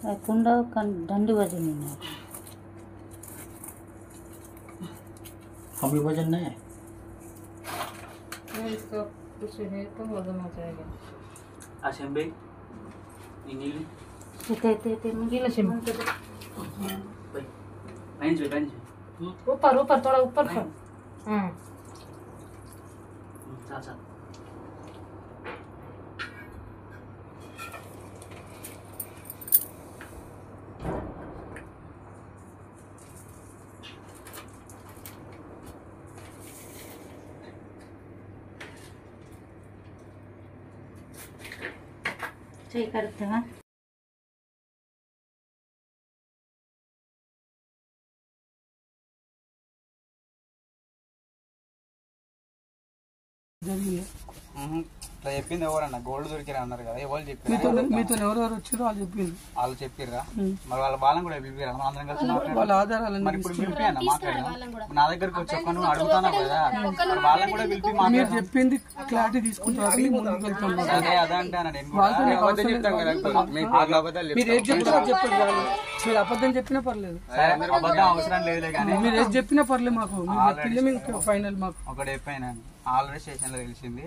कुंडा डंडी वजन नहीं हम भी वजन नहीं है इसका कुछ है तो वजन हो जाएगा असेंबली इंजीली ते मुझे लक्ष्य बेंच ऊपर ऊपर थोड़ा ऊपर कर हाँ साथ सही करते हैं ఇట్లా చెప్పింది ఎవరన్నా గోల్డ్ దొరికిరా అన్నారు కదా ఎవరు చెప్పారు మీతో ఎవరెవరు వచ్చారో వాళ్ళు చెప్పింది వాళ్ళు చెప్పిర్రా మరి వాళ్ళ వాళ్ళని కూడా పిలిపిరా అందరం కలిసి వాళ్ళ ఆధారాలు మరి ఇప్పుడు పిలిపి అన్న మాట్లాడదాం నా దగ్గరకు వచ్చి ఒక్క నువ్వు అడుగుతాను కదా మరి వాళ్ళని కూడా పిలిపి మీరు మాట్లాడదాం చెప్పింది క్లారిటీ తీసుకుంటారు ముందుకు వెళ్తాం అదే అదంటే అన్న నేను మీరు ఏది చెప్పినా చెప్పండి వాళ్ళు మీరు అబద్ధం చెప్పినా పర్లేదు అబద్ధం అవసరం లేదులే కానీ మీరు ఏది చెప్పినా పర్లేదు మాకు మీరు చెప్పింది మీకు ఫైనల్ మాకు ఒకటి చెప్పాను ఆల్రెడీ స్టేషన్ లో తెలిసింది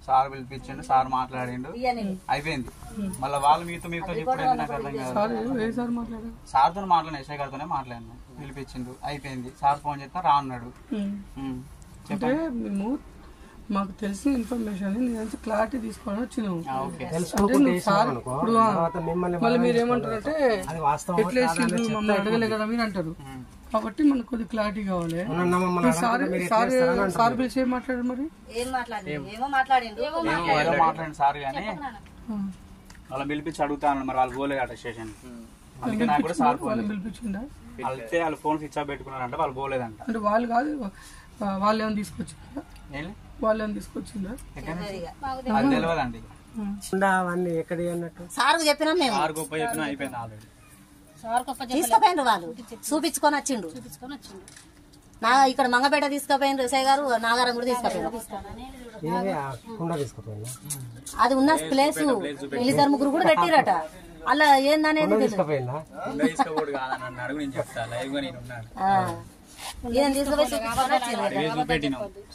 సార్ పిలిపించిండు సార్ మాట్లాడిండు అయిపోయింది మళ్ళీ వాళ్ళు మీతో చెప్పడం నాకు అర్థం కాదు సార్ మాట్లాడారు సార్తో మాట్లాడిన ఎస్ఐ గారితోనే మాట్లాడినా పిలిపించిండు అయిపోయింది సార్ ఫోన్ చేస్తా రా అన్నాడు అంటే మేము మాకు తెలిసిన ఇన్ఫర్మేషన్ నేను క్లారిటీ తీసుకొని వచ్చినాము మళ్ళీ మీరు ఏమంటారంటే ఎట్లా వేసిండ్రు మమ్మల్ని అడగలే కదా మీరు అంటారు కాబట్టి మనకు కొద్దిగా క్లారిటీ కావాలి సార్ పిలిచి ఏం మాట్లాడారు మరి మాట్లాడండి సార్ కానీ వాళ్ళని పిలిపించి అడుగుతాను మరి వాళ్ళు పోలేదు స్టేషన్ అందుకే నాకు కూడా సార్ ఫోన్ పిలిపించిందా అయితే వాళ్ళు ఫోన్ స్విచ్ ఆఫ్ పెట్టుకున్నారంటే వాళ్ళు పోలేదంట అంటే వాళ్ళు కాదు వాళ్ళు ఏమైనా తీసుకొచ్చిందా వాళ్ళు ఏమైనా తీసుకొచ్చిందా అది తెలియదండి అవన్నీ ఎక్కడ అన్నట్టు సార్ చెప్పినా మేము సార్ గొప్ప చెప్పినా అయిపోయింది ఆల్రెడీ తీసుకుపోయినరు వాళ్ళు చూపించుకొని వచ్చిండు నా ఇక్కడ మంగపేట తీసుకుపోయిన ఎస్ఐ గారు నాగారం కూడా తీసుకుపోయినారు అది ఉన్న ప్లేస్ ఇద్దరు ముగ్గురు కూడా పెట్టిరట అలా ఏందనేది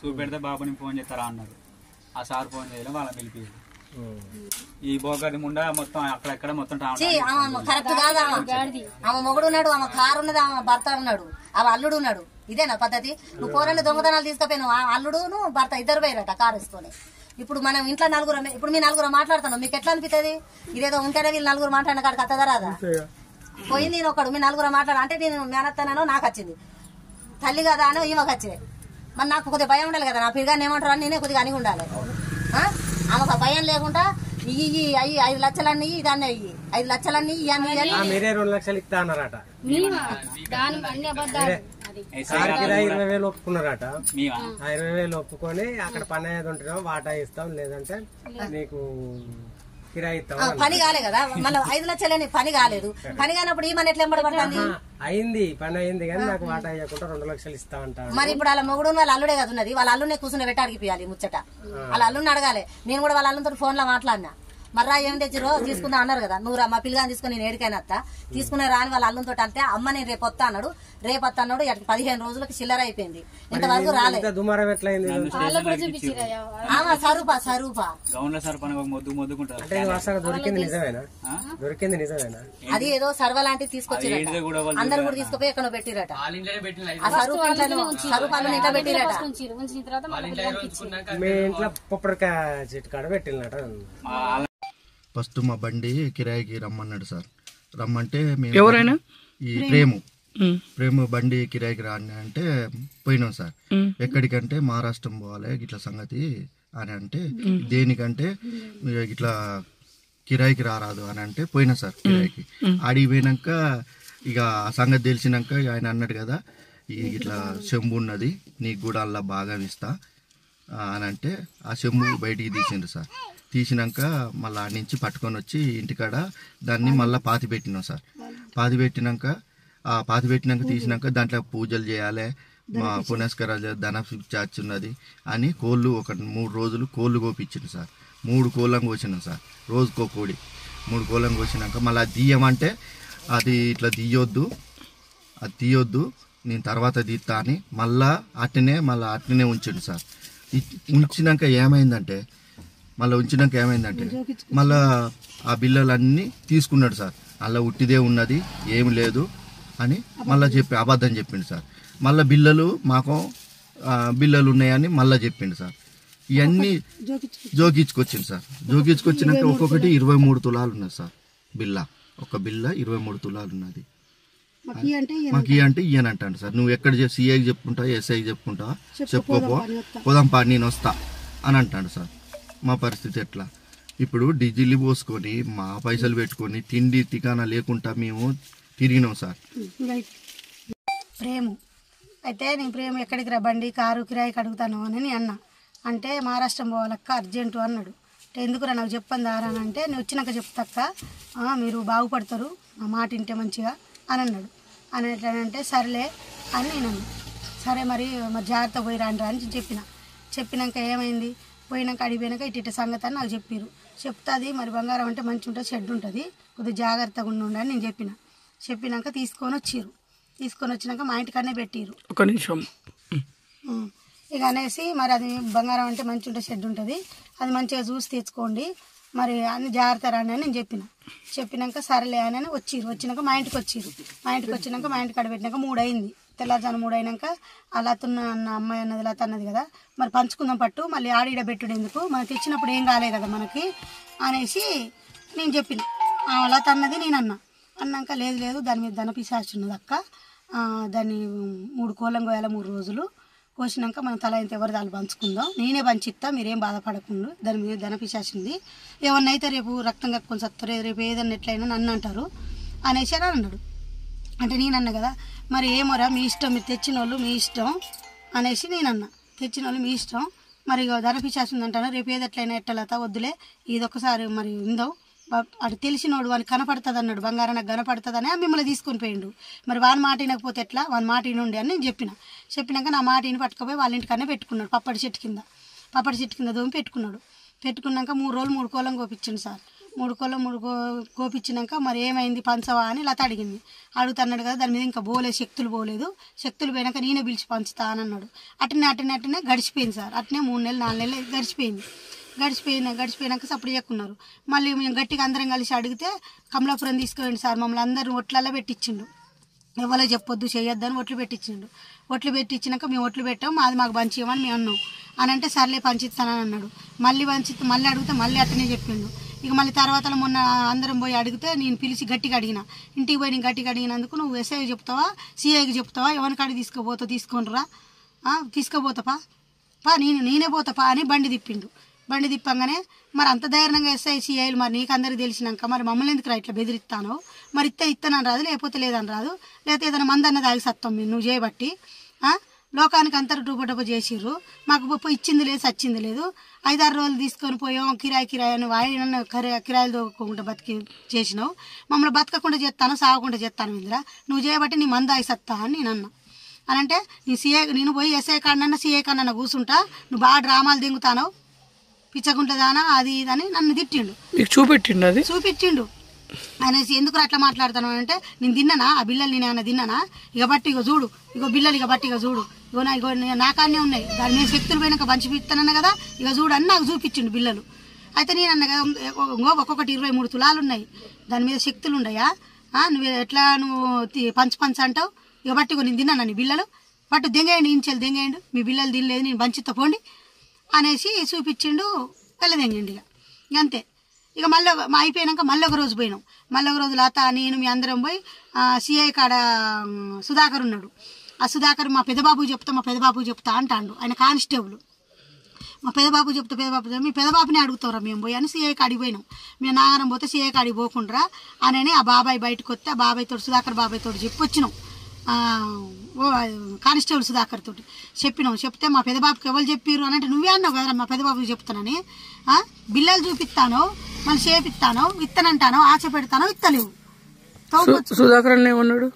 చూపెడితే బాబుని ఫోన్ చేస్తారా అన్నారు ఆ సార్ ఫోన్ చేయడం వాళ్ళని పిలిపి ఈ బోగది ముండా మొత్తం అక్కడెక్కడ మొత్తం కరెక్ట్ కాదు ఆమె మొగుడు ఉన్నాడు ఆమె కారు ఉన్నది ఆమె భర్త ఉన్నాడు ఆమె అల్లుడు ఉన్నాడు ఇదేనా పద్ధతి నువ్వు పోరాళ్ళు దొంగతనాలు తీసుకుపోయినావు అల్లుడు భర్త ఇద్దరు పోయారట కారు వేసుకొని ఇప్పుడు మనం ఇంట్లో నలుగురు ఇప్పుడు మీ నలుగురు మాట్లాడుతున్నాం మీకు ఎట్లా అనిపిస్తుంది ఇదేదో ఉంటేనే వీళ్ళు నలుగురు మాట్లాడిన కాడికి అత్తదా రాదా పోయింది నేను ఒకడు మీ నలుగురు మాట్లాడు అంటే నేను మేనత్తనానో నాకు వచ్చింది తల్లి కదా అని ఈమెకు వచ్చే మరి నాకు కొద్దిగా భయం ఉండాలి కదా నా పిల్లగాని ఏమంటారు అని నేనే కొద్దిగా అనిగి ఉండాలి ఆమెకు భయం లేకుండా ఇవి అయ్యి 5 లక్షలన్నీ దాన్ని అయ్యి 5 లక్షలన్నీ మీరే 2 లక్షలు ఇస్తా అన్నారట 20,000 ఒప్పుకున్నారట 20,000 ఒప్పుకొని అక్కడ పని అయ్యేది ఉంటున్నాం వాటా ఇస్తాం లేదంటే నీకు కిరాయి ఇస్తాం పని కాలే కదా మళ్ళీ 5 లక్షలని పని కాలేదు పని కానప్పుడు ఈ మన ఎట్లా ఎంబడబడుతుంది అయింది పని అయింది కానీ నాకు వాటా అయ్యకుండా 2 లక్షలు ఇస్తా అంటారు మరి ఇప్పుడు వాళ్ళ మొగుడు వాళ్ళ అల్లుడే కదా ఉన్నది వాళ్ళ అల్లునే కూర్చుని పెట్టి అడిగిపోయాలి ముచ్చట వాళ్ళ అల్లుని అడగాలి నేను కూడా వాళ్ళ అల్లుతో ఫోన్ లో మాట్లాడినా మర్రా ఏం తెచ్చిరో తీసుకుందా అన్నారు కదా నువ్వు మా పిల్లగాని తీసుకుని నేను ఏడికైనా అత్త తీసుకునే రాని వాళ్ళ అల్లంతో అంటే అమ్మ నేను రేపు వస్తా అన్నాడు రేపు వస్తా అన్నాడు 15 రోజులకి చిల్లర అయిపోయింది ఇంతవరకు రాలేదు దొరికింది నిజమేనా అది ఏదో సర్వ లాంటివి తీసుకొచ్చారట అందరు కూడా తీసుకుపోయి ఎక్కడ పెట్టిరట ఆ సరూపాలను ఇంట్లో పెట్టిరట మీ ఇంట్లో పొప్పడికాయ చెట్టు కాడ పెట్టినట ఫస్ట్ మా బండి కిరాయికి రమ్మన్నాడు సార్ రమ్మంటే ఎవరైనా ఈ ప్రేమ బండి కిరాయికి రాని అంటే పోయినాం సార్ ఎక్కడికంటే మహారాష్ట్రం పోవాలి ఇట్లా సంగతి అని అంటే దేనికంటే ఇట్లా కిరాయికి రారాదు అని అంటే పోయినా సార్ కిరాయికి ఆడికి పోయినాక ఇక ఆ సంగతి తెలిసినాక ఆయన అన్నాడు కదా ఇట్లా చెంబు ఉన్నది నీకు కూడా అలా బాగా ఇస్తా అని అంటే ఆ చెంబు బయటికి తీసిండ్రు సార్ తీసినాక మళ్ళీ ఆడి నుంచి పట్టుకొని వచ్చి ఇంటికాడ దాన్ని మళ్ళీ పాతి పెట్టినాం సార్ పాతి పెట్టినాక తీసినాక దాంట్లో పూజలు చేయాలి మా పునస్కారాలు ధన చార్జ్ ఉన్నది అని కోళ్ళు ఒక 3 రోజులు కోళ్ళు కోపించిండు సార్ 3 కోళ్ళం కోసినాం సార్ రోజుకో కోడి 3 కోళ్ళం కోసినాక మళ్ళీ దియ్యం అంటే అది ఇట్లా తీయొద్దు నేను తర్వాత తీస్తా అని మళ్ళా అట్నే ఉంచండి సార్. ఉంచినాక ఏమైందంటే మళ్ళా ఆ బిల్లలన్నీ తీసుకున్నాడు సార్. అలా ఉట్టిదే ఉన్నది ఏమి లేదు అని మళ్ళీ అబద్ధం చెప్పిండు సార్. మళ్ళీ బిల్లలు ఉన్నాయని మళ్ళీ చెప్పిండు సార్. ఇవన్నీ జోకించుకొచ్చింది సార్. జోకించుకొచ్చినాక ఒక్కొక్కటి 23 తులాలు ఉన్నది సార్. ఒక బిల్ల 23 తులాలు ఉన్నది. మాకు అంటే ఇయ్యనంటాడు సార్. నువ్వు ఎక్కడ సిఐకి చెప్పుకుంటావా, ఎస్ఐకి చెప్పుకుంటావా, చెప్పుకోపో, పోదాంపా నేను వస్తా అని అంటాడు సార్. మా పరిస్థితి ఎట్లా? ఇప్పుడు డీజిల్ పోసుకొని మా పైసలు పెట్టుకొని తిండి తికానా లేకుండా మేము తిరిగినాం సార్. ప్రేమ అయితే నేను ప్రేమ ఎక్కడికి రా బండి కారు కిరాయికి అడుగుతాను అని అన్నా. అంటే మహారాష్ట్రం పోవాలక్క అర్జెంటు అన్నాడు. అంటే ఎందుకురా నాకు చెప్పని దారానంటే నేను వచ్చినాక చెప్తాక్క, మీరు బాగుపడతారు నా మాట వింటే మంచిగా అని అన్నాడు. అని ఎట్లంటే సరేలే అని నేను అన్నా. సరే మరి జాగ్రత్త పోయి రాండి అని చెప్పినాక ఏమైంది, పోయినాక అడిగిపోయినాక ఇటు సంగతి అని నాకు చెప్పారు. చెప్తుంది మరి బంగారం అంటే మంచి ఉంటుంది, షెడ్ ఉంటుంది, కొద్దిగా జాగ్రత్తగా ఉండండి అని నేను చెప్పినాక తీసుకొని వచ్చినాక మా ఇంటికనే పెట్టిరు. ఒక నిమిషం ఇక అనేసి మరి అది బంగారం అంటే మంచి ఉంటుంది, షెడ్ ఉంటుంది, అది మంచిగా చూసి తెచ్చుకోండి, మరి అన్ని జాగ్రత్త రండి అని నేను చెప్పినాక సరేలే అని వచ్చినాక మా ఇంటికి వచ్చినాక మా ఇంటికి అడబెట్టినాక 3 అయింది. తెల్లారుజాను 3 అయినాక ఆ లతున్న అమ్మాయి అన్నది లత అన్నది కదా, మరి పంచుకుందాం పట్టు, మళ్ళీ ఆడిడ పెట్టుడు ఎందుకు, మనం తెచ్చినప్పుడు ఏం కాలే కదా మనకి అనేసి నేను చెప్పిన. లత అన్నది నేను అన్నాక లేదు దాని మీద ధన పిశాచి ఉన్నది అక్క, దాన్ని 3 కోళ్ళం కోయాలి 3 రోజులు కోసినాక మనం తల ఇంత ఎవరి దాన్ని పంచుకుందాం, నేనే పంచిస్తా, మీరేం బాధపడకుండా, దాని మీద ధన పిశాచి ఉంది, ఏమన్నా అయితే రేపు రక్తం కక్కుని సత్తారు, రేపు ఏదన్నా ఎట్లయినా నన్ను అంటారు అనేసి అని అన్నాడు. అంటే నేను అన్నా కదా, మరి ఏమోరా మీ ఇష్టం, మీరు తెచ్చిన వాళ్ళు మీ ఇష్టం అనేసి నేను తెచ్చిన వాళ్ళు మీ ఇష్టం, మరి ధన పిశాచి ఉందంటాను, రేపు ఏది ఎట్లయినా ఎట్టలతా వద్దులే, ఇదొకసారి మరి ఉందో అటు తెలిసినోడు వానికి కనపడుతుంది అన్నాడు, బంగారం నాకు కనపడుతుందని మిమ్మల్ని తీసుకొని పోయిండు, మరి వాని మాట వినకపోతే ఎట్లా, వాని మాట వినుండి అని నేను చెప్పినాక నా మాట విని పట్టుకుపోయి వాళ్ళ ఇంటికన్నా పెట్టుకున్నాడు. పప్పటి చెట్టు కింద దోమి పెట్టుకున్నాక 3 రోజులు 3 కోళ్ళం కోపించిండు సార్. 3 కోళ్ళం కోపించినాక మరి ఏమైంది పంచవా అని లత అడుగుతున్నాడు కదా, దాని మీద ఇంకా శక్తులు పోయినాక నేనే పిలిచి పంచుతా అని అన్నాడు. అట్టనే గడిచిపోయింది సార్. అట్నే 3 నెలలు 4 నెలలు గడిచిపోయినాక సప్పుడు చెక్కున్నారు. మళ్ళీ మేము గట్టిగా అందరం కలిసి అడిగితే కమలాపురం తీసుకురండి సార్, మమ్మల్ని అందరూ ఒట్లలో పెట్టించిండు, ఎవరో చెప్పొద్దు చేయొద్దని ఒట్లు పెట్టించినాక మేము ఒట్లు పెట్టాం, మాకు పంచియమని మేము అన్నాం అని అంటే సర్లే పంచిస్తానని అన్నాడు. మళ్ళీ అడిగితే మళ్ళీ అట్టనే చెప్పిండు. ఇక మళ్ళీ తర్వాత మొన్న అందరం పోయి అడిగితే నేను పిలిచి గట్టిగా అడిగిన, ఇంటికి పోయి నేను గట్టిగా అడిగినందుకు నువ్వు ఎస్ఐకి చెప్తావా సిఐకి చెప్తావా, ఎవరికాడికి తీసుకోపోరా తీసుకోపోతాపా నేనే పోతాపా అని బండి తిప్పంగానే మరి అంత ధైర్యంగా ఎస్ఐ సిఐలు మరి నీకు అందరికి తెలిసినాక మరి మమ్మల్ని ఎందుకు ఇట్లా బెదిరిస్తానో, మరి ఇస్తానని రాదు, లేకపోతే లేదని రాదు, లేకపోతే ఏదైనా మందన్న దాగి సత్తాం నువ్వు చేయబట్టి, లోకానికి అంతరు డూబడబ్బ చేసిర్రు, మాకు ఇచ్చింది లేదు సచ్చింది లేదు, 5-6 రోజులు తీసుకొని పోయాం కిరాయి అని ఆయన కిరాయిలు దోకుండా బతికి చేసినావు, మమ్మల్ని బతకకుండా చేస్తాను సాగకుండా చేస్తాను ఇందిరా, నువ్వు చేయబట్టి నీ మందాయి సత్తా అని నేను అన్నా. అని అంటే నేను పోయి ఎస్ఐ కాడనన్నా సిఐ కాడనన్నా కూర్చుంటా, నువ్వు బాగా డ్రామాలు దింగుతాను పిచ్చగుంటదానా అది ఇదని నన్ను తిట్టిండు. చూపించిండు అనేసి ఎందుకు అట్లా మాట్లాడతాను అంటే, నేను తిన్నానా ఆ బిల్లలు, నేను ఏమన్నా తిన్నానా, ఇక బట్టి ఇక చూడు, బిల్లలు ఇక బట్టి ఇక చూడు, ఇగో నాకాన్నే ఉన్నాయి, దాని మీద శక్తులు పోయినాక పంచిపిస్తానన్నా కదా, ఇక చూడు అని నాకు చూపించిండు బిల్లలు. అయితే నేను అన్నా కదా ఒక్కొక్కటి 23 తులాలు ఉన్నాయి, దాని మీద శక్తులు ఉన్నాయా, నువ్వు ఎట్లా నువ్వు పంచు అంటావు, ఇక బట్టి నేను తిన్నాను నీ బిల్లలు బట్టు దెంగేయండి, ఇంచెలు దెంగేయండి, మీ బిల్లలు తినలేదు నేను పంచితో పోండి అనేసి చూపించిండు. వెళ్ళదెంగండి ఇక అంతే. ఇక మళ్ళీ అయిపోయినాక మళ్ళీ ఒక రోజు పోయినాం. మళ్ళీ ఒక రోజు లత నేను మీ అందరం పోయి సిఐ కాడ సుధాకర్ ఉన్నాడు. ఆ సుధాకర్ మా పెద్దబాబు చెప్తా అంటాడు, ఆయన కానిస్టేబుల్. మా పెద్దబాబు చెప్తా మీ పెద్దబాబుని అడుగుతారా మేము పోయి అని సిఐ కాడికి పోయినాం. మేము నాగరం పోతే సిఐ కాడికి పోకుండా అని ఆ బాబాయ్ బయటకు వస్తే ఆ బాబాయ్తో సుధాకర్ బాబాయ్తో చెప్పి వచ్చినాం. కానిస్టేబుల్ సుధాకర్ తోటి చెప్తే మా పెద్దబాబుకి ఎవరు చెప్పారు అని అంటే నువ్వే అన్నావు కదా మా పెద్దబాబుకి చెప్తానని, బిల్లలు చూపిస్తాను మళ్ళీ చేపిస్తాను ఇస్తానంటాను ఆశ పెడతాను ఇస్తలేవు. సుధాకర్ ఏమన్నాడు,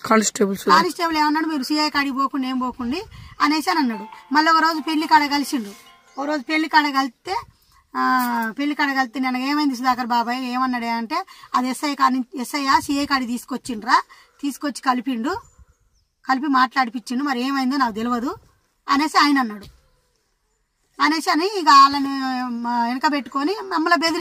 కానిస్టేబుల్ ఏమన్నాడు, మీరు సిఐ కాడికి పోకుండా ఏం పోకుండా అనేసి అని అన్నాడు. మళ్ళీ ఒక రోజు పెళ్లి కాడ కలిసిండు. కలిస్తే పెళ్లి కాడ కలిస్తే నేను ఏమైంది సుధాకర్ బాబాయ్ ఏమన్నాడు అంటే అది ఎస్ఐ సిఐ కాడి తీసుకొచ్చిండ్రా, తీసుకొచ్చి కలిపి మాట్లాడిపించిండు, మరి ఏమైందో నాకు తెలియదు అనేసి ఆయన అన్నాడు. అనేసి అని ఇక వాళ్ళని వెనక పెట్టుకొని మమ్మల్ని బెదిరి